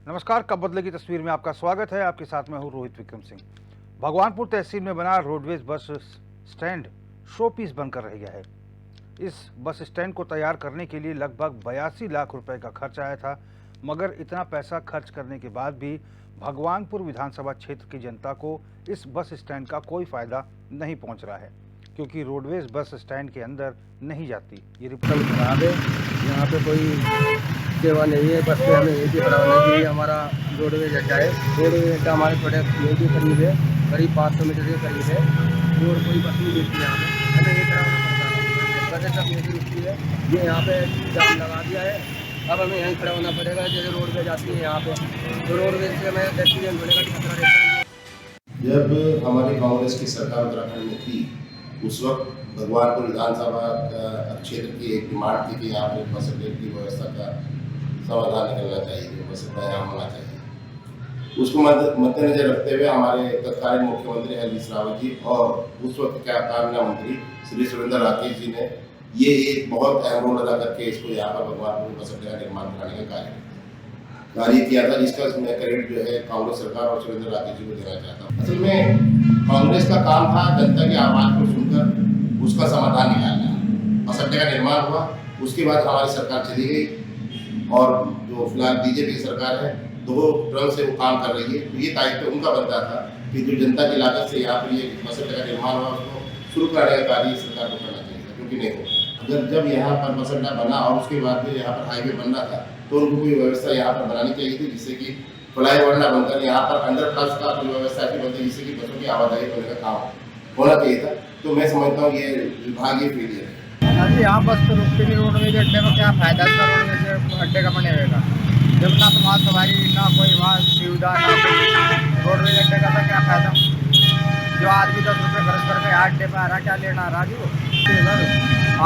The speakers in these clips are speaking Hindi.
नमस्कार, कब बदले की तस्वीर में आपका स्वागत है। आपके साथ में हूँ रोहित विक्रम सिंह। भगवानपुर तहसील में बना roadways bus stand show piece बनकर रह गया है। इस बस स्टैंड को तैयार करने के लिए लगभग 82 लाख रुपए का खर्च आया था, मगर इतना पैसा खर्च करने के बाद भी भगवानपुर विधानसभा क्षेत्र की जनता को इस बस स्टैंड का कोई फायदा नहीं पहुंच रहा है, क्योंकि रोडवेज बस स्टैंड के अंदर नहीं जाती। ये रिपोर्ट खराब है, यहाँ पे कोई सेवा नहीं है। बस पे हमें यही भी कराना चाहिए। हमारा रोडवेज अड्डा है, रोडवेज अड्डा हमारे थोड़े के करीब है, करीब 500 मीटर के करीब है और कोई बस नहीं मिलती है। हमें ये कराना पड़ता है। बसें सब यही रुकती है, ये यहाँ पे जाम लगा दिया है। अब हमें यहीं खड़ा होना पड़ेगा। जैसे रोडवेज आती है यहाँ पे, तो रोडवेज से हमें एक्सीडेंट होने का खतरा रहता है। जब हमारी कांग्रेस की सरकार उत्तराखंड में थी, उस वक्त भगवानपुर विधानसभा क्षेत्र की एक डिमांड थी कि यहाँ पर बस अड्डे की व्यवस्था का समाधान निकलना चाहिए, बस अड्डा यहाँ होना चाहिए। उसको मद्देनजर रखते हुए हमारे तत्कालीन मुख्यमंत्री हरीश रावत जी और उस वक्त के काबीना मंत्री श्री सुरेंद्र राकेश जी ने ये एक बहुत अहम रोल अदा करके इसको यहाँ पर भगवानपुर बस अड्डे का निर्माण कराने का कार्य किया था, जिसका मैं क्रेडिट जो है कांग्रेस सरकार और सुरेंद्र राकेश जी को देना चाहता हूँ। असल में कांग्रेस का काम था जनता की आवाज को सुनकर उसका समाधान निकालना। बस अड्डे का निर्माण हुआ, उसके बाद हमारी सरकार चली गई और जो फिलहाल बीजेपी की सरकार है 2 टर्म से वो काम कर रही है। तो ये दायित्व उनका बनता था कि जो जनता की लागत से यहाँ पर ये बस अड्डे का निर्माण हुआ उसको शुरू कराने का कार्य सरकार को करना चाहिए, क्योंकि नहीं हो जब यहाँ पर बस अड्डा बना और उसके बाद में यहाँ पर हाईवे बनना था, तो उनको कोई व्यवस्था यहाँ पर बनानी चाहिए थी, जिससे कि फ्लाईओवर न बनकर यहाँ पर अंडरपास का कोई व्यवस्था ऐसी बनती, जिससे कि बसों की आवाजाही करने का काम होना चाहिए था। तो मैं समझता हूँ ये विभागीय फेलियर है। अभी यहाँ बस तो रुकती नहीं रोडवेज अड्डे में, क्या फायदा इसका रोडवेज अड्डे का बने हुए का, जब ना तो वहाँ सवारी ना कोई वहाँ सुविधा ना कोई। रोडवेज अड्डे का था क्या फायदा? जो आदमी 10 रुपये खर्च करके अड्डे पे आ रहा, क्या लेना राजू?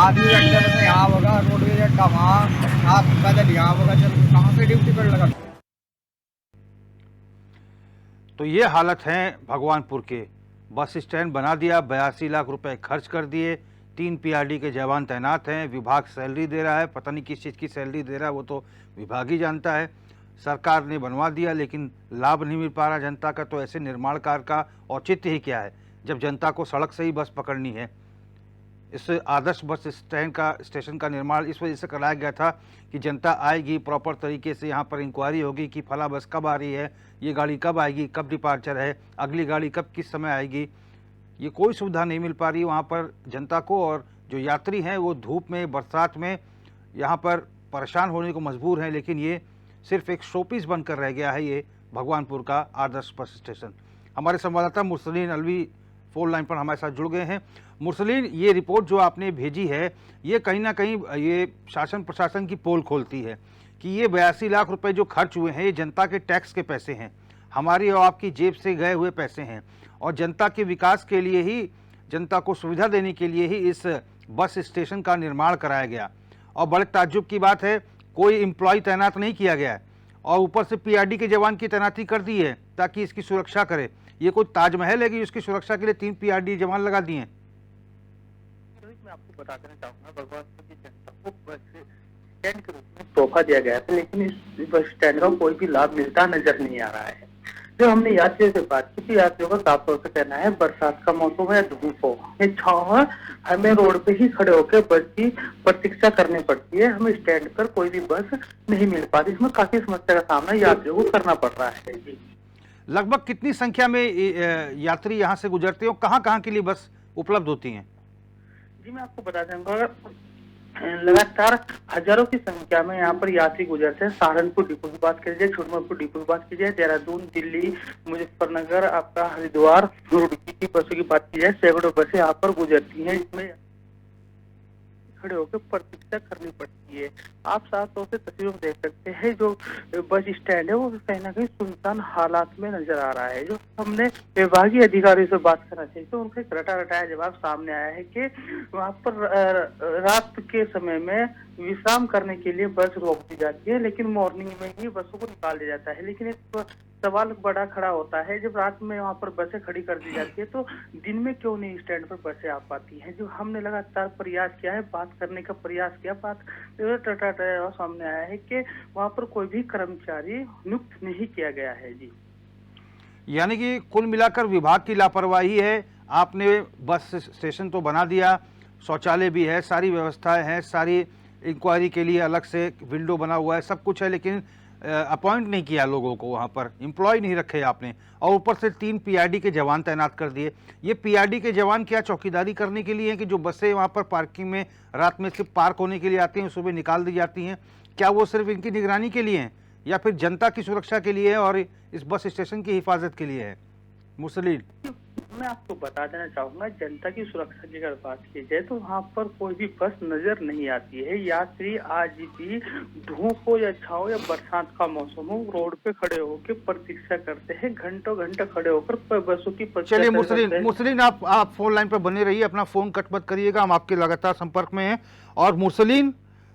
आदमी अड्डे में यहाँ होगा, रोडवेज अड्डा वहाँ, आप पैदल यहाँ होगा, चल कहाँ से ड्यूटी पर लगा। तो ये हालत है भगवानपुर के। बस स्टैंड बना दिया, 82 लाख रुपए खर्च कर दिए, 3 पीआरडी के जवान तैनात हैं, विभाग सैलरी दे रहा है, पता नहीं किस चीज़ की सैलरी दे रहा है, वो तो विभाग ही जानता है। सरकार ने बनवा दिया लेकिन लाभ नहीं मिल पा रहा जनता का। तो ऐसे निर्माण कार्य का औचित्य ही क्या है, जब जनता को सड़क से ही बस पकड़नी है। इस आदर्श बस स्टेशन का निर्माण इस वजह से कराया गया था कि जनता आएगी, प्रॉपर तरीके से यहाँ पर इंक्वायरी होगी कि फला बस कब आ रही है, ये गाड़ी कब आएगी, कब डिपार्चर है, अगली गाड़ी कब किस समय आएगी। ये कोई सुविधा नहीं मिल पा रही वहाँ पर जनता को, और जो यात्री हैं वो धूप में बरसात में यहाँ पर परेशान होने को मजबूर हैं। लेकिन ये सिर्फ एक शोपीस बनकर रह गया है, ये भगवानपुर का आदर्श बस स्टेशन। हमारे संवाददाता मुरसलीन अलवी फोन लाइन पर हमारे साथ जुड़ गए हैं। मुरसलीन, ये रिपोर्ट जो आपने भेजी है, ये कहीं ना कहीं ये शासन प्रशासन की पोल खोलती है कि ये 82 लाख रुपए जो खर्च हुए हैं, ये जनता के टैक्स के पैसे हैं, हमारी और आपकी जेब से गए हुए पैसे हैं, और जनता के विकास के लिए ही, जनता को सुविधा देने के लिए ही इस बस स्टेशन का निर्माण कराया गया। और बड़े ताज्जुब की बात है, कोई एम्प्लॉय तैनात नहीं किया गया है, और ऊपर से पीआरडी के जवान की तैनाती कर दी है ताकि इसकी सुरक्षा करे। ये कोई ताजमहल है कि उसकी सुरक्षा के लिए 3 पीआरडी जवान लगा दिए हैं? मैं आपको बता देना चाहूंगा, भगवानपुर की जनता को बस स्टैंड के रूप में तोहफा दिया गया था, लेकिन इस बस स्टैंड का कोई भी लाभ मिलता नजर नहीं आ रहा है। जो हमने यात्रियों से बात की थी, यात्रियों का साफ तौर से कहना है, बरसात का मौसम हो या धूप हो या छाँव हो, हमें रोड पे ही खड़े होकर बस की प्रतीक्षा करनी पड़ती है। हमें स्टैंड पर कोई भी बस नहीं मिल पाती, इसमें काफी समस्या का सामना यात्रियों को करना पड़ रहा है। जी, लगभग कितनी संख्या में यात्री यहाँ से गुजरते हैं, कहाँ कहाँ के लिए बस उपलब्ध होती हैं? जी मैं आपको बता दूंगा, लगातार हजारों की संख्या में यहाँ पर यात्री गुजरते हैं। सहारनपुर डिपो की बात कीजिए, छोटमलपुर डिपो की बात कीजिए, देहरादून, दिल्ली, मुजफ्फरनगर, आपका हरिद्वार, रुड़की की बसों की बात की जाए, सैकड़ों बसें यहाँ पर गुजरती हैं। इसमें खड़े होकर प्रतीक्षा करनी पड़ती है। आप साफ तौर से तस्वीरों में देख सकते हैं, जो बस स्टैंड है वो कहीं ना कहीं सुनसान हालात में नजर आ रहा है। जो हमने विभागीय अधिकारियों से बात करना चाहिए, तो उनका रटा रटाया जवाब सामने आया है कि वहाँ पर रात के समय में विश्राम करने के लिए बस रोक दी जाती है, लेकिन मॉर्निंग में ही बसों को निकाल दिया जाता है। लेकिन एक सवाल बड़ा खड़ा होता है, जब रात में वहाँ पर बसें खड़ी कर दी जाती है तो दिन में क्यों नहीं स्टैंड पर बसें आ पाती हैं? जो हमने लगातार प्रयास किया है, बात करने का प्रयास किया, बात सामने आया है कि वहाँ पर कोई भी कर्मचारी नियुक्त नहीं किया गया है। जी, यानी कि कुल मिलाकर विभाग की लापरवाही है। आपने बस स्टेशन तो बना दिया, शौचालय भी है, सारी व्यवस्थाएं हैं, सारी इंक्वायरी के लिए अलग से विंडो बना हुआ है, सब कुछ है, लेकिन अपॉइंट नहीं किया लोगों को, वहाँ पर एम्प्लॉय नहीं रखे आपने, और ऊपर से 3 पीआरडी के जवान तैनात कर दिए। ये पीआरडी के जवान क्या चौकीदारी करने के लिए हैं कि जो बसें वहाँ पर पार्किंग में रात में सिर्फ पार्क होने के लिए आती हैं, सुबह निकाल दी जाती हैं? क्या वो सिर्फ इनकी निगरानी के लिए हैं या फिर जनता की सुरक्षा के लिए है और इस बस स्टेशन की हिफाजत के लिए है? मुरसलीन, मैं आपको बता देना चाहूंगा, जनता की सुरक्षा की अगर बात की जाए तो वहाँ पर कोई भी बस नजर नहीं आती है। यात्री आज भी धूप हो या छाओ या बरसात का मौसम हो, रोड पे खड़े होकर प्रतीक्षा करते हैं, घंटों घंटे खड़े होकर बसों की प्रतीक्षा। चलिए मुरसलीन आप फोन लाइन पर बने रहिए, अपना फोन कट मत करिएगा, हम आपके लगातार संपर्क में हैं। और मुरसलीन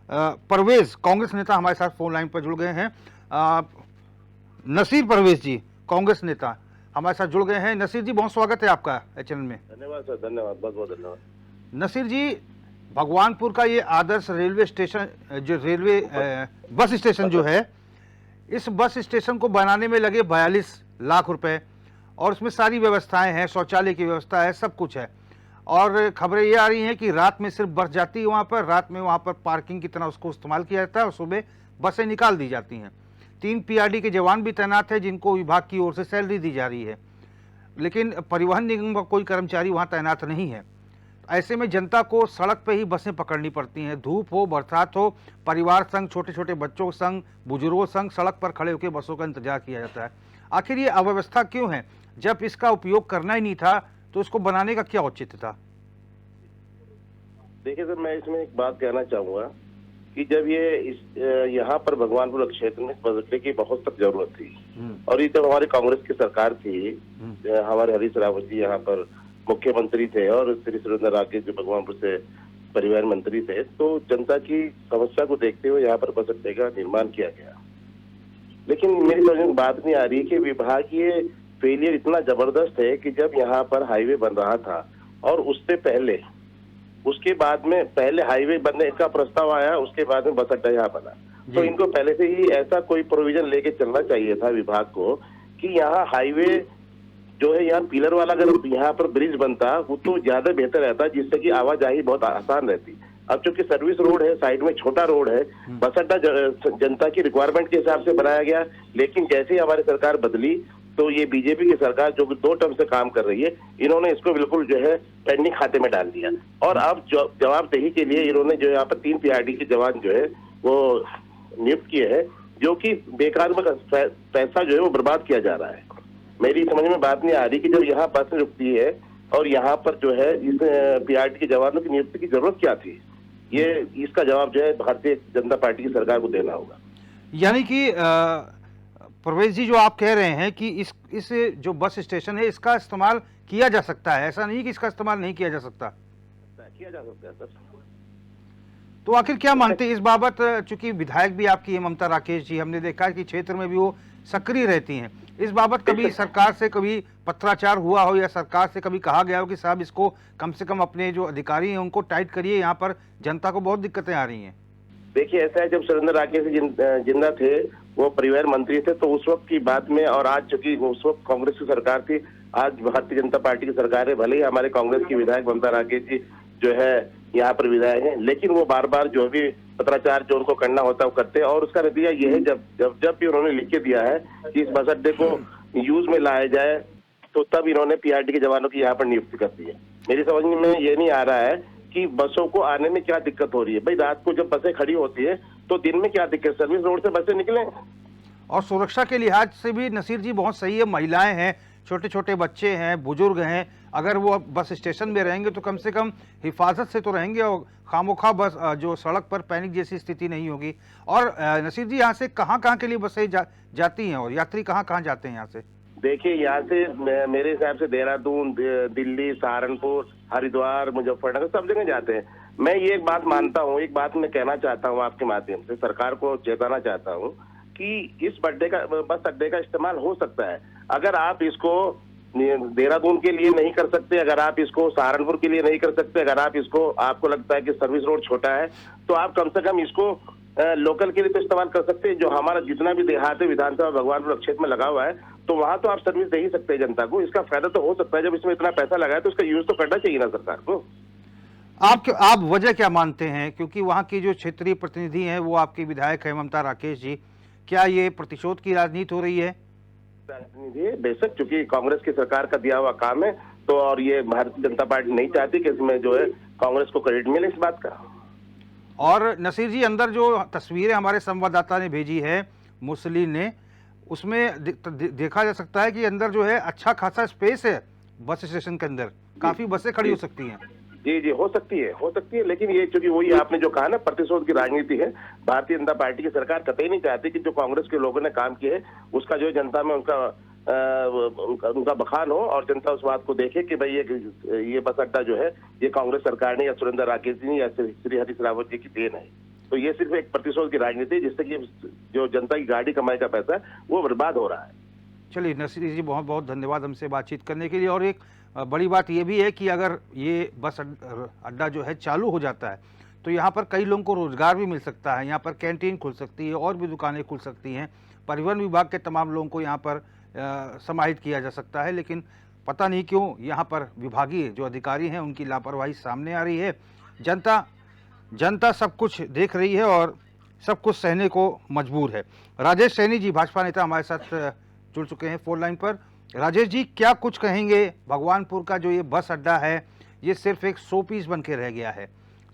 परवेज कांग्रेस नेता हमारे साथ फोन लाइन पर जुड़ गए हैं। नसीर परवेज जी कांग्रेस नेता हमारे साथ जुड़ गए हैं। नसीर जी, बहुत स्वागत है आपका चैनल में। धन्यवाद सर, धन्यवाद, बहुत बहुत धन्यवाद। नसीर जी, भगवानपुर का ये आदर्श रेलवे स्टेशन, जो रेलवे बस स्टेशन जो है, इस बस स्टेशन को बनाने में लगे 42 लाख रुपए, और उसमें सारी व्यवस्थाएं हैं, शौचालय की व्यवस्था है, सब कुछ है। और खबरें ये आ रही हैं कि रात में सिर्फ बस जाती है वहाँ पर, रात में वहाँ पर पार्किंग की तरह उसको इस्तेमाल किया जाता है और सुबह बसें निकाल दी जाती हैं। 3 पीआरडी के जवान भी तैनात है जिनको विभाग की ओर से सैलरी दी जा रही है, लेकिन परिवहन निगम का कोई कर्मचारी वहाँ तैनात नहीं है। ऐसे में जनता को सड़क पे ही बसें पकड़नी पड़ती हैं, धूप हो बरसात हो, परिवार संग, छोटे छोटे बच्चों संग, बुजुर्गों संग सड़क पर खड़े होकर बसों का इंतजार किया जाता है। आखिर ये अव्यवस्था क्यों है? जब इसका उपयोग करना ही नहीं था तो इसको बनाने का क्या औचित्य था? देखिए सर, मैं इसमें एक बात कहना चाहूंगा कि जब ये यहाँ पर भगवानपुर क्षेत्र में बस अड्डे की बहुत सख्त जरूरत थी, और ये जब हमारी कांग्रेस की सरकार थी, हमारे हरीश रावत जी यहाँ पर मुख्यमंत्री थे और श्री सुरेंद्र राकेश जो भगवानपुर से परिवहन मंत्री थे, तो जनता की समस्या को देखते हुए यहाँ पर बस अड्डे का निर्माण किया गया। लेकिन मेरी समझ में बात नहीं आ रही कि विभागीय फेलियर इतना जबरदस्त है कि जब यहाँ पर हाईवे बन रहा था और उससे पहले, उसके बाद में पहले हाईवे बनने का प्रस्ताव आया, उसके बाद में बस अड्डा यहाँ बना, तो इनको पहले से ही ऐसा कोई प्रोविजन लेके चलना चाहिए था विभाग को कि यहाँ हाईवे जो है, यहाँ पिलर वाला अगर यहाँ पर ब्रिज बनता वो तो ज्यादा बेहतर रहता, जिससे कि आवाजाही बहुत आसान रहती। अब चूंकि सर्विस रोड है, साइड में छोटा रोड है, बस अड्डा जनता की रिक्वायरमेंट के हिसाब से बनाया गया, लेकिन जैसे ही हमारी सरकार बदली तो ये बीजेपी की सरकार जो 2 टर्म से काम कर रही है, इन्होंने इसको बिल्कुल जो है पेंडिंग खाते में डाल दिया। और अब जवाबदेही के लिए इन्होंने जो यहाँ पर 3 पीआरडी के जवान जो है वो नियुक्त किए हैं, जो कि बेकार में पैसा जो है वो बर्बाद किया जा रहा है। मेरी समझ में बात नहीं आ रही कि जब यहाँ बस रुकती है और यहाँ पर जो है इस पीआरडी के जवानों की नियुक्ति की जरूरत क्या थी, ये इसका जवाब जो है भारतीय जनता पार्टी की सरकार को देना होगा। यानी कि प्रवेश जी, जो आप कह रहे हैं कि इस जो बस स्टेशन है इसका इस्तेमाल किया जा सकता है, ऐसा नहीं कि इसका इस्तेमाल नहीं किया जा सकता? किया जा सकता है सर। तो आखिर क्या मानते हैं इस बाबत? चूंकि विधायक भी आपकी है ममता राकेश जी, हमने देखा है कि क्षेत्र में भी वो सक्रिय रहती हैं, इस बाबत कभी सरकार से कभी पत्राचार हुआ हो या सरकार से कभी कहा गया हो कि साहब इसको कम से कम अपने जो अधिकारी हैं उनको टाइट करिए, यहाँ पर जनता को बहुत दिक्कतें आ रही हैं? देखिए, ऐसा है, जब सुरेंद्र राकेश जिंदा थे, वो परिवहन मंत्री थे, तो उस वक्त की बात में, और आज चूंकि उस वक्त कांग्रेस की सरकार थी, आज भारतीय जनता पार्टी की सरकार है, भले ही हमारे कांग्रेस की विधायक ममता राकेश जी जो है यहाँ पर विधायक हैं, लेकिन वो बार बार जो भी पत्राचार जो उनको करना होता है वो करते हैं। और उसका नतीजा ये है, जब भी उन्होंने लिख के दिया है कि इस बस अड्डे को यूज में लाया जाए, तो तब इन्होंने पीआरडी के जवानों की यहाँ पर नियुक्ति कर दी है। मेरी समझ में ये नहीं आ रहा है कि बसों को आने में क्या दिक्कत हो रही है। भाई, रात को जब बसें खड़ी होती है तो दिन में क्या दिक्कत, सर्विस रोड से बसें निकले। और सुरक्षा के लिहाज से भी नसीर जी बहुत सही है, महिलाएं हैं, छोटे छोटे बच्चे हैं, बुजुर्ग हैं, अगर वो बस स्टेशन में रहेंगे तो कम से कम हिफाजत से तो रहेंगे और खामोखा बस जो सड़क पर पैनिक जैसी स्थिति नहीं होगी। और नसीर जी, यहाँ से कहाँ कहाँ के लिए बसें जाती हैं और यात्री कहाँ कहाँ जाते हैं यहाँ से? देखिए, यहाँ से मेरे हिसाब से देहरादून, दिल्ली, सहारनपुर, हरिद्वार, मुजफ्फरनगर सब जगह जाते हैं। मैं ये एक बात मानता हूँ, एक बात मैं कहना चाहता हूँ आपके माध्यम से, सरकार को चेताना चाहता हूँ कि इस बस अड्डे का इस्तेमाल हो सकता है। अगर आप इसको देहरादून के लिए नहीं कर सकते, अगर आप इसको सहारनपुर के लिए नहीं कर सकते, अगर आप इसको, आपको लगता है कि सर्विस रोड छोटा है, तो आप कम से कम इसको लोकल के लिए तो इस्तेमाल कर सकते हैं। जो हमारा जितना भी देहाती विधानसभा भगवानपुर क्षेत्र में लगा हुआ है, तो वहां तो आप सर्विस दे ही सकते हैं जनता को। इसका फायदा तो हो सकता है, जब इसमें इतना पैसा लगा है तो इसका यूज तो करना चाहिए ना सरकार को। आप वजह क्या मानते हैं? क्योंकि वहाँ की जो क्षेत्रीय प्रतिनिधि हैं वो आपके विधायक है ममता राकेश जी, क्या ये प्रतिशोध की राजनीति हो रही है? राजनीति बेशक, चूंकि कांग्रेस की सरकार का दिया हुआ काम है, तो और ये भारतीय जनता पार्टी नहीं चाहती कि इसमें जो है कांग्रेस को क्रेडिट मिले इस बात का। और नसीर जी, अंदर जो तस्वीरें हमारे संवाददाता ने भेजी है मुस्लिम ने, उसमें देखा जा सकता है कि अंदर जो है अच्छा खासा स्पेस है बस स्टेशन के अंदर, काफी बसें खड़ी हो सकती हैं। जी, हो सकती है, लेकिन ये चूंकि वही आपने जो कहा ना, प्रतिशोध की राजनीति है। भारतीय जनता पार्टी की सरकार कतई नहीं चाहती कि जो कांग्रेस के लोगों ने काम किए उसका जो जनता में उनका बखान हो, और जनता उस बात को देखे कि भाई ये बस अड्डा जो है ये कांग्रेस सरकार ने या सुरेंद्र राकेश जी ने या श्री हरीश रावत जी की देन है। तो ये सिर्फ एक प्रतिशोध की राजनीति है, जिससे कि जो जनता की गाड़ी कमाई का पैसा है वो बर्बाद हो रहा है। चलिए नसीर जी, बहुत बहुत धन्यवाद हमसे बातचीत करने के लिए। और एक बड़ी बात ये भी है कि अगर ये बस अड्डा जो है चालू हो जाता है तो यहाँ पर कई लोगों को रोजगार भी मिल सकता है। यहाँ पर कैंटीन खुल सकती है और भी दुकानें खुल सकती हैं। परिवहन विभाग के तमाम लोगों को यहाँ पर समाहित किया जा सकता है, लेकिन पता नहीं क्यों यहाँ पर विभागीय जो अधिकारी हैं उनकी लापरवाही सामने आ रही है। जनता सब कुछ देख रही है और सब कुछ सहने को मजबूर है। राजेश सैनी जी भाजपा नेता हमारे साथ जुड़ चुके हैं फोन लाइन पर। राजेश जी, क्या कुछ कहेंगे? भगवानपुर का जो ये बस अड्डा है ये सिर्फ एक शो पीस बन के रह गया है।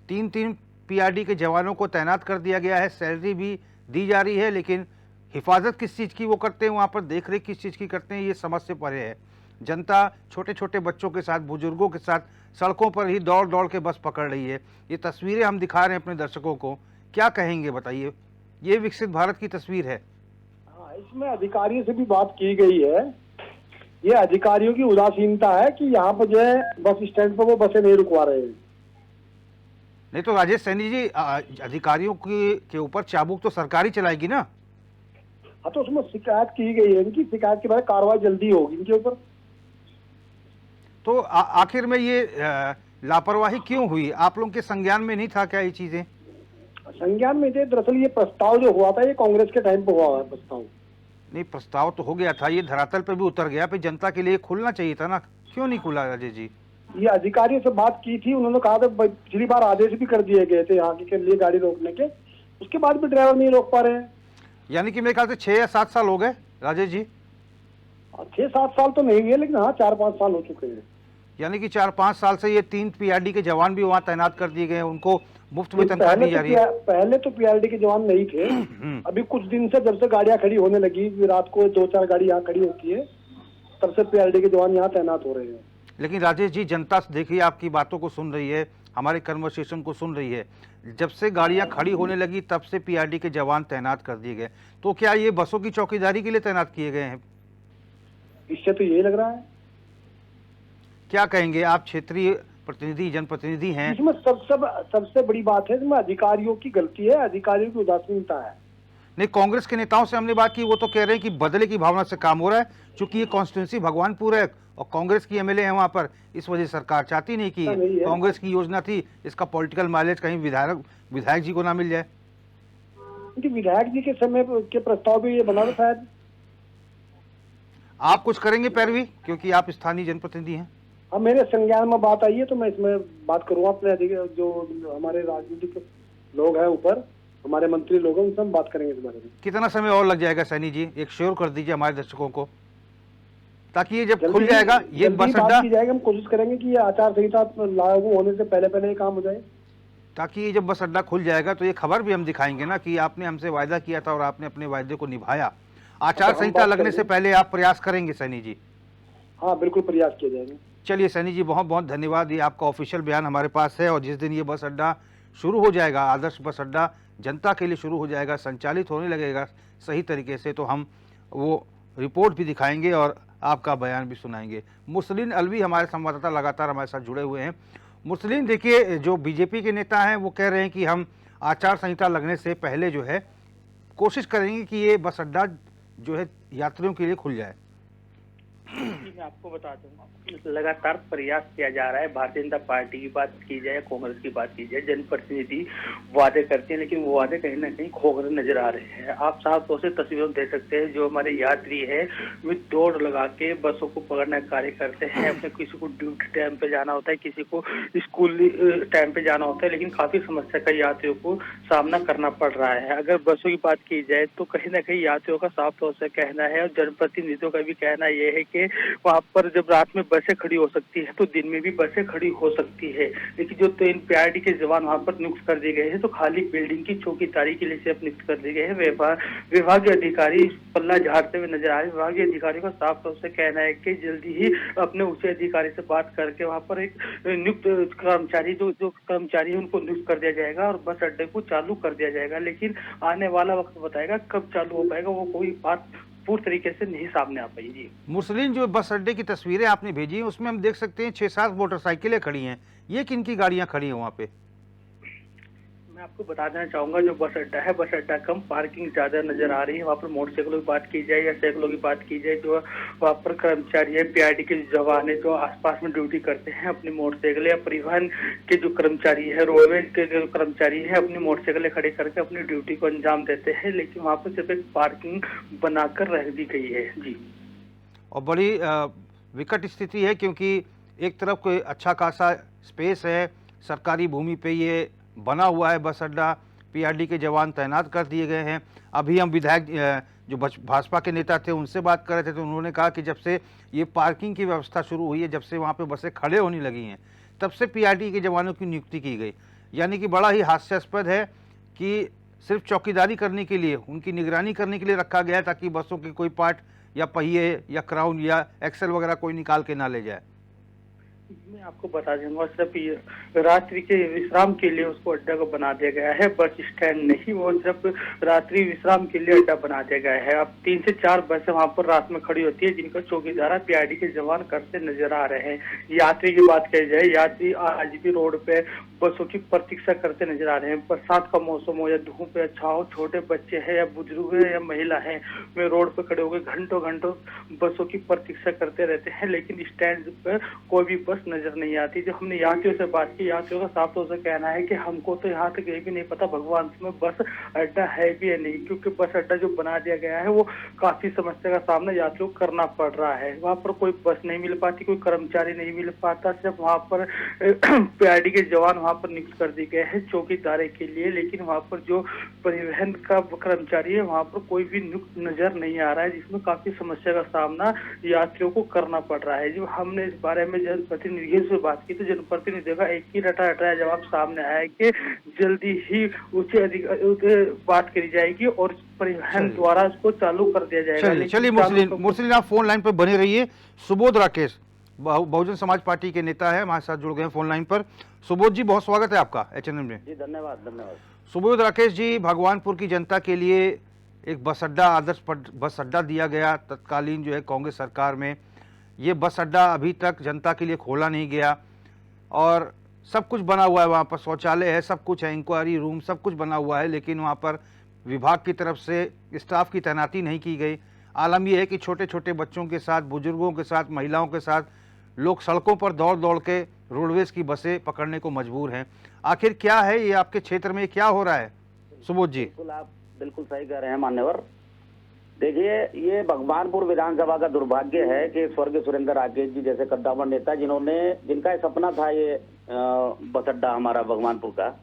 3 पीआरडी के जवानों को तैनात कर दिया गया है, सैलरी भी दी जा रही है, लेकिन हिफाजत किस चीज़ की वो करते हैं, वहाँ पर देख रेख किस चीज़ की करते हैं, ये समझ से परे है। जनता छोटे छोटे बच्चों के साथ, बुजुर्गों के साथ सड़कों पर ही दौड़ दौड़ के बस पकड़ रही है। ये तस्वीरें हम दिखा रहे हैं अपने दर्शकों को, क्या कहेंगे बताइए? ये विकसित भारत की तस्वीर है। हाँ, इसमें अधिकारियों से भी बात की गई है। ये अधिकारियों की उदासीनता है कि यहाँ पर जो है बस स्टैंड पर वो बसें नहीं रुकवा रहे हैं। नहीं तो राजेश सैनी जी, अधिकारियों के ऊपर चाबुक तो सरकार ही चलाएगी ना? हाँ, तो उसमें शिकायत की गई है, इनकी शिकायत के बाद कार्रवाई जल्दी होगी इनके ऊपर। तो आखिर में ये लापरवाही क्यों हुई? आप लोगों के संज्ञान में नहीं था क्या ये चीजें? संज्ञान में थे। दरअसल ये प्रस्ताव जो हुआ था ये कांग्रेस के टाइम पर हुआ है प्रस्ताव। नहीं, प्रस्ताव तो हो गया था, ये धरातल पे भी उतर गया, फिर जनता के लिए खुलना चाहिए था ना, क्यों नहीं खुला राजेश जी? ये अधिकारियों से बात की थी, उन्होंने कहा था पिछली बार आदेश भी कर दिए गए थे यहाँ के लिए गाड़ी रोकने के, उसके बाद भी ड्राइवर नहीं रोक पा रहे हैं। यानी कि मेरे ख्याल से 6 या 7 साल हो गए राजेश जी? 6-7 साल तो नहीं हुए, लेकिन हाँ 4-5 साल हो चुके हैं। यानी कि 4-5 साल से ये 3 पीआरडी के जवान भी वहाँ तैनात कर दिए गए, उनको मुफ्त में तनख्वाह दी जा रही है। पहले तो पीआरडी के जवान नहीं थे, अभी कुछ दिन से जब से गाड़ियां खड़ी होने लगी, रात को 2-4 गाड़ी यहाँ खड़ी होती है, तब से पीआरडी के जवान यहाँ तैनात हो रहे हैं। लेकिन राजेश जी, जनता देखिए आपकी बातों को सुन रही है, हमारे कन्वर्सेशन को सुन रही है। जब से गाड़ियां खड़ी होने लगी तब से पीआरडी के जवान तैनात कर दिए गए, तो क्या ये बसों की चौकीदारी के लिए तैनात किए गए हैं? इससे तो यही लग रहा है। क्या कहेंगे आप, क्षेत्रीय प्रतिनिधि, जनप्रतिनिधि हैं? इसमें सबसे बड़ी बात है, इसमें अधिकारियों की गलती है, अधिकारियों की उदासीनता है। नहीं, कांग्रेस के नेताओं से हमने बात की, वो तो कह रहे हैं कि बदले की भावना से काम हो रहा है, क्योंकि ये कॉन्स्टिट्यूंसी भगवानपुर है और कांग्रेस की एमएलए है वहां पर, इस वजह से सरकार चाहती नहीं कि कांग्रेस की योजना थी इसका पॉलिटिकल माइलेज कहीं विधायक जी को ना मिल जाए। क्योंकि विधायक जी के समय के प्रस्ताव में ये बना था शायद। आप कुछ करेंगे पैरवी, क्योंकि आप स्थानीय जनप्रतिनिधि हैं? हाँ, मेरे संज्ञान में बात आई है तो मैं इसमें बात करूँगा अपने जो हमारे राजनीतिक लोग हैं ऊपर, हमारे मंत्री लोग हैं, उनसे हम बात करेंगे इस बारे में। कितना समय और लग जाएगा सैनी जी, एक श्योर कर दीजिए हमारे दर्शकों को, ताकि ये जब खुल जाएगा ये बस अड्डा, हम कोशिश करेंगे कि ये आचार संहिता लागू होने से पहले ये काम हो जाए, ताकि ये जब बस अड्डा खुल जाएगा तो ये खबर भी हम दिखाएंगे ना कि आपने हमसे वायदा किया था और आपने अपने वायदे को निभाया। आचार संहिता लगने से पहले आप प्रयास करेंगे सैनी जी? हाँ, बिल्कुल प्रयास किए जाएंगे। चलिए सैनी जी, बहुत बहुत धन्यवाद। ये आपका ऑफिशियल बयान हमारे पास है, और जिस दिन ये बस अड्डा शुरू हो जाएगा, आदर्श बस अड्डा जनता के लिए शुरू हो जाएगा, संचालित होने लगेगा सही तरीके से, तो हम वो रिपोर्ट भी दिखाएंगे और आपका बयान भी सुनाएंगे। मुस्लिम अलवी हमारे संवाददाता लगातार हमारे साथ जुड़े हुए हैं, मुस्लिम देखिए, जो बीजेपी के नेता हैं वो कह रहे हैं कि हम आचार संहिता लगने से पहले जो है कोशिश करेंगे कि ये बस अड्डा जो है यात्रियों के लिए खुल जाए। जी, मैं आपको बता दूं, लगातार प्रयास किया जा रहा है। भारतीय जनता पार्टी की बात की जाए या कांग्रेस की बात की जाए, जनप्रतिनिधि वादे करते हैं, लेकिन वो वादे कहीं ना कहीं खोखले नजर आ रहे हैं। आप साफ तौर से तस्वीरों में देख सकते हैं, जो हमारे यात्री है वे दौड़ लगा के बसों को पकड़ने का कार्य करते हैं। अपने किसी को ड्यूटी टाइम पे जाना होता है, किसी को स्कूल टाइम पे जाना होता है, लेकिन काफी समस्या का यात्रियों को सामना करना पड़ रहा है। अगर बसों की बात की जाए तो कहीं ना कहीं यात्रियों का साफ तौर से कहना है, और जनप्रतिनिधियों का भी कहना यह है कि वहाँ पर जब रात में बसें खड़ी हो सकती है तो दिन में भी बसें खड़ी हो सकती है। लेकिन जो 3 पीआरडी के जवान वहाँ पर नियुक्त कर दिए गए हैं, तो खाली बिल्डिंग की चौकीदारी के लिए सिर्फ नियुक्त कर दिए गए हैं। विभागीय अधिकारी पल्ला झाड़ते हुए नजर आ रहे हैं। विभागीय अधिकारियों का साफ तौर से कहना है कि जल्दी ही अपने उच्च अधिकारी से बात करके वहाँ पर एक नियुक्त कर्मचारी जो कर्मचारी है उनको नियुक्त कर दिया जाएगा और बस अड्डे को चालू कर दिया जाएगा। लेकिन आने वाला वक्त बताएगा कब चालू हो पाएगा, वो कोई बात पूर्ण तरीके से नहीं सामने आ पाई। जी, मुस्लिम जो बस अड्डे की तस्वीरें आपने भेजी हैं उसमें हम देख सकते हैं 6-7 मोटरसाइकिलें खड़ी हैं। ये किन की गाड़ियां खड़ी हैं वहाँ पे? मैं आपको बता देना चाहूंगा, जो बस अड्डा है, बस अड्डा कम, पार्किंग ज्यादा नजर आ रही है। वहाँ पर मोटरसाइकिलों की बात की जाए या साइकिलों की बात की जाए, जो वहाँ पर कर्मचारी है, पीआरडी के जवान है जो आसपास में ड्यूटी करते हैं, अपनी मोटरसाइकिल या परिवहन के जो कर्मचारी है, रोडवेज के जो कर्मचारी है, अपनी मोटरसाइकिलें खड़े करके अपनी ड्यूटी को अंजाम देते हैं। लेकिन वहाँ पर सिर्फ एक पार्किंग बनाकर रख दी गई है। जी, और बड़ी विकट स्थिति है, क्योंकि एक तरफ कोई अच्छा खासा स्पेस है, सरकारी भूमि पे ये बना हुआ है बस अड्डा, पीआरडी के जवान तैनात कर दिए गए हैं। अभी हम विधायक जो भाजपा के नेता थे उनसे बात कर रहे थे, तो उन्होंने कहा कि जब से ये पार्किंग की व्यवस्था शुरू हुई है, जब से वहाँ पे बसें खड़े होने लगी हैं, तब से पीआरडी के जवानों की नियुक्ति की गई। यानी कि बड़ा ही हास्यास्पद है कि सिर्फ चौकीदारी करने के लिए, उनकी निगरानी करने के लिए रखा गया है, ताकि बसों के कोई पार्ट या पहिए या क्राउन या एक्सेल वगैरह कोई निकाल के ना ले जाए। मैं आपको बता दूंगा, सिर्फ रात्रि के विश्राम के लिए उसको अड्डा को बना दिया गया है, बस स्टैंड नहीं, वो सिर्फ रात्रि विश्राम के लिए अड्डा बना दिया गया है। अब 3 से 4 बसें वहाँ पर रात में खड़ी होती है, जिनका चौकीदार पीआरडी के जवान करते नजर आ रहे हैं। यात्री की बात की जाए, यात्री आज भी रोड पे बसों की प्रतीक्षा करते नजर आ रहे हैं। बरसात का मौसम हो या धूप या छाव, छोटे बच्चे हैं या बुजुर्ग है या महिला है, वे रोड पे खड़े होकर घंटों घंटों बसों की प्रतीक्षा करते रहते हैं, लेकिन स्टैंड पर कोई भी बस नजर नहीं आती। जो हमने यात्रियों से बात की, यात्रियों का साफ तौर से कहना है कि हमको तो यहाँ तक ये भी नहीं पता भगवान में बस अड्डा है भी या नहीं, क्योंकि बस अड्डा जो बना दिया गया है वो काफी समस्या का सामना यात्रियों को करना पड़ रहा है। वहाँ पर कोई बस नहीं मिल पाती, कोई कर्मचारी नहीं मिल पाता, सिर्फ वहाँ पर पीआरडी के जवान वहाँ पर नियुक्त कर दिए गए हैं चौकीदारी के लिए, लेकिन वहाँ पर जो परिवहन का कर्मचारी है वहाँ पर कोई भी नियुक्त नजर नहीं आ रहा है, जिसमें काफी समस्या का सामना यात्रियों को करना पड़ रहा है। जो हमने इस बारे में जनप्रतिनिधियों से बात की, तो जनप्रतिनिधियों का एक ही रटा जवाब सामने आया कि जल्दी ही उच्च अधिकारी बात करी जाएगी और परिवहन द्वारा इसको चालू कर दिया जाएगा। चलिए मुरसलीन, आप फोन लाइन पर बने रहिए। सुबोध राकेश बहुजन समाज पार्टी के नेता है, हमारे साथ जुड़ गए हैं फोन लाइन पर। सुबोध जी, बहुत स्वागत है आपका एचएनएन में। जी, धन्यवाद। सुबोध राकेश जी, भगवानपुर की जनता के लिए एक बस अड्डा, आदर्श बस अड्डा दिया गया तत्कालीन जो है कांग्रेस सरकार में। ये बस अड्डा अभी तक जनता के लिए खोला नहीं गया और सब कुछ बना हुआ है, वहाँ पर शौचालय है, सब कुछ है, इंक्वायरी रूम, सब कुछ बना हुआ है, लेकिन वहाँ पर विभाग की तरफ से स्टाफ की तैनाती नहीं की गई। आलम यह है कि छोटे छोटे बच्चों के साथ, बुजुर्गों के साथ, महिलाओं के साथ लोग सड़कों पर दौड़ दौड़ के रोडवेज की बसें पकड़ने को मजबूर हैं। आखिर क्या है ये, आपके क्षेत्र में क्या हो रहा है सुबोध जी? बिल्कुल, आप बिल्कुल सही कह रहे हैं मान्यवर। देखिए, ये भगवानपुर विधानसभा का दुर्भाग्य है कि स्वर्गीय सुरेंद्र राकेश जी जैसे कद्दावर नेता, जिनका सपना था ये बस अड्डा हमारा भगवानपुर का,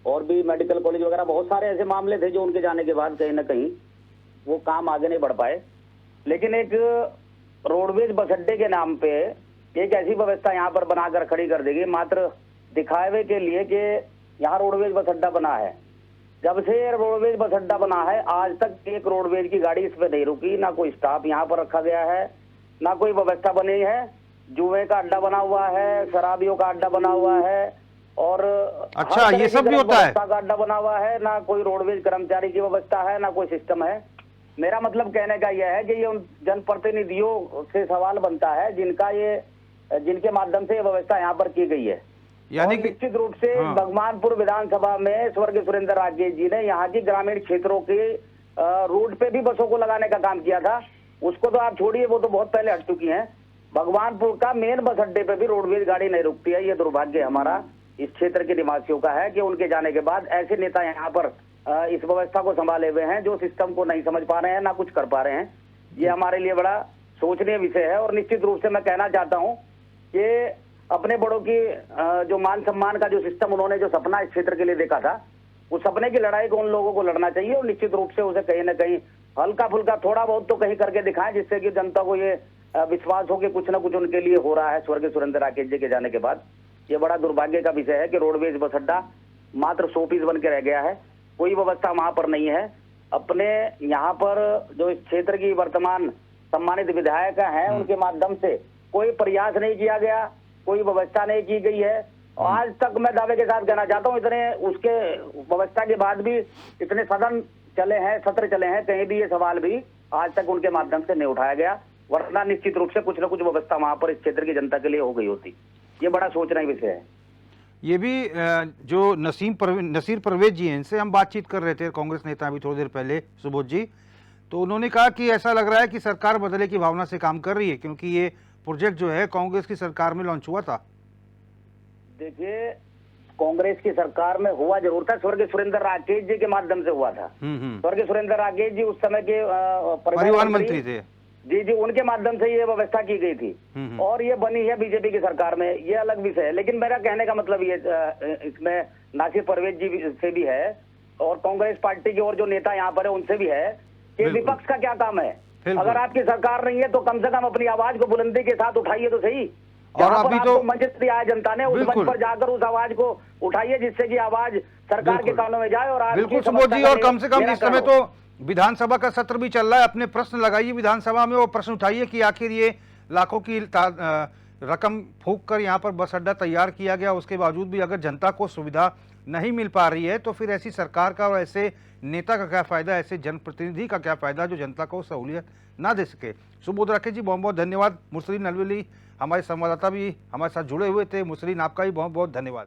और भी मेडिकल कॉलेज वगैरह बहुत सारे ऐसे मामले थे जो उनके जाने के बाद कहीं ना कहीं वो काम आगे नहीं बढ़ पाए। लेकिन एक रोडवेज बस अड्डे के नाम पे एक ऐसी व्यवस्था यहाँ पर बनाकर खड़ी कर देगी मात्र दिखावे के लिए कि यहाँ रोडवेज बस अड्डा बना है। जब से रोडवेज बस अड्डा बना है आज तक एक रोडवेज की गाड़ी इस पे नहीं रुकी, ना कोई स्टाफ यहाँ पर रखा गया है, ना कोई व्यवस्था बनी है। जुए का अड्डा बना हुआ है, शराबियों का अड्डा बना हुआ है, और अच्छा, ये सब भी होता है? का अड्डा बना हुआ है, ना कोई रोडवेज कर्मचारी की व्यवस्था है, ना कोई सिस्टम है। मेरा मतलब कहने का यह है कि ये उन जनप्रतिनिधियों से सवाल बनता है जिनके माध्यम से ये व्यवस्था यहाँ पर की गई है। यानी और कि निश्चित रूप से हाँ। भगवानपुर विधानसभा में स्वर्गीय सुरेंद्र राकेश जी ने यहाँ की ग्रामीण क्षेत्रों के रूट पे भी बसों को लगाने का काम किया था। उसको तो आप छोड़िए, वो तो बहुत पहले हट चुकी हैं। भगवानपुर का मेन बस अड्डे पे भी रोडवेज गाड़ी नहीं रुकती है। ये दुर्भाग्य हमारा इस क्षेत्र के निवासियों का है कि उनके जाने के बाद ऐसे नेता यहाँ पर इस व्यवस्था को संभाले हुए हैं जो सिस्टम को नहीं समझ पा रहे हैं, ना कुछ कर पा रहे हैं। ये हमारे लिए बड़ा सोचनीय विषय है। और निश्चित रूप से मैं कहना चाहता हूँ कि अपने बड़ों की जो मान सम्मान का जो सिस्टम उन्होंने जो सपना इस क्षेत्र के लिए देखा था, उस सपने की लड़ाई को उन लोगों को लड़ना चाहिए और निश्चित रूप से उसे कहीं ना कहीं हल्का फुल्का थोड़ा बहुत तो कहीं करके दिखाएं, जिससे कि जनता को ये विश्वास हो कि कुछ ना कुछ उनके लिए हो रहा है स्वर्गीय सुरेंद्र राकेश जी के जाने के बाद। ये बड़ा दुर्भाग्य का विषय है कि रोडवेज बस अड्डा मात्र शोपीस बन के रह गया है। कोई व्यवस्था वहां पर नहीं है। अपने यहाँ पर जो इस क्षेत्र की वर्तमान सम्मानित विधायक हैं, उनके माध्यम से कोई प्रयास नहीं किया गया, कोई व्यवस्था नहीं की गई है। और आज तक मैं दावे के साथ कहना चाहता हूँ, इतने उसके व्यवस्था के बाद भी इतने सदन चले हैं, सत्र चले हैं, कहीं भी ये सवाल भी आज तक उनके माध्यम से नहीं उठाया गया, वरना निश्चित रूप से कुछ न कुछ व्यवस्था वहां पर इस क्षेत्र की जनता के लिए हो गई होती। ये बड़ा सोचना ही विषय है। ये भी जो नसीर परवेज जी हैं, इनसे हम बातचीत कर रहे थे, कांग्रेस नेता अभी थोड़ी देर पहले, सुबोध जी, तो उन्होंने कहा कि ऐसा लग रहा है कि सरकार बदले की भावना से काम कर रही है, क्योंकि ये प्रोजेक्ट जो है कांग्रेस की सरकार में लॉन्च हुआ था। देखिए, कांग्रेस की सरकार में हुआ जरूर था, स्वर्गीय सुरेंद्र राकेश जी के माध्यम से हुआ था। स्वर्गीय सुरेंद्र राकेश जी उस समय के परिवहन मंत्री थे। जी, उनके माध्यम से ये व्यवस्था की गई थी और ये बनी है बीजेपी की सरकार में, ये अलग विषय है। लेकिन मेरा कहने का मतलब ये इसमें नासिर परवेज जी से भी है और कांग्रेस पार्टी के और जो नेता यहाँ पर है उनसे भी है कि विपक्ष का क्या काम है। अगर आपकी सरकार नहीं है तो कम से कम अपनी आवाज को बुलंदी के साथ उठाइए तो सही। और अभी तो मंच दिया है जनता ने, उस मंच पर जाकर उस आवाज को उठाइए, जिससे कि आवाज सरकार के कानों में जाए। और बिल्कुल सुबोध जी, और कम से कम इस समय तो विधानसभा का सत्र भी चल रहा है, अपने प्रश्न लगाइए विधानसभा में और प्रश्न उठाइए कि आखिर ये लाखों की रकम फूंक कर यहाँ पर बस अड्डा तैयार किया गया, उसके बावजूद भी अगर जनता को सुविधा नहीं मिल पा रही है तो फिर ऐसी सरकार का और ऐसे नेता का क्या फायदा, ऐसे जनप्रतिनिधि का क्या फायदा जो जनता को सहूलियत ना दे सके। सुबोध राकेश जी, बहुत बहुत धन्यवाद। मुरसलीन अलवेली हमारे संवाददाता भी हमारे साथ जुड़े हुए थे। मुरसलीन, आपका भी बहुत बहुत धन्यवाद।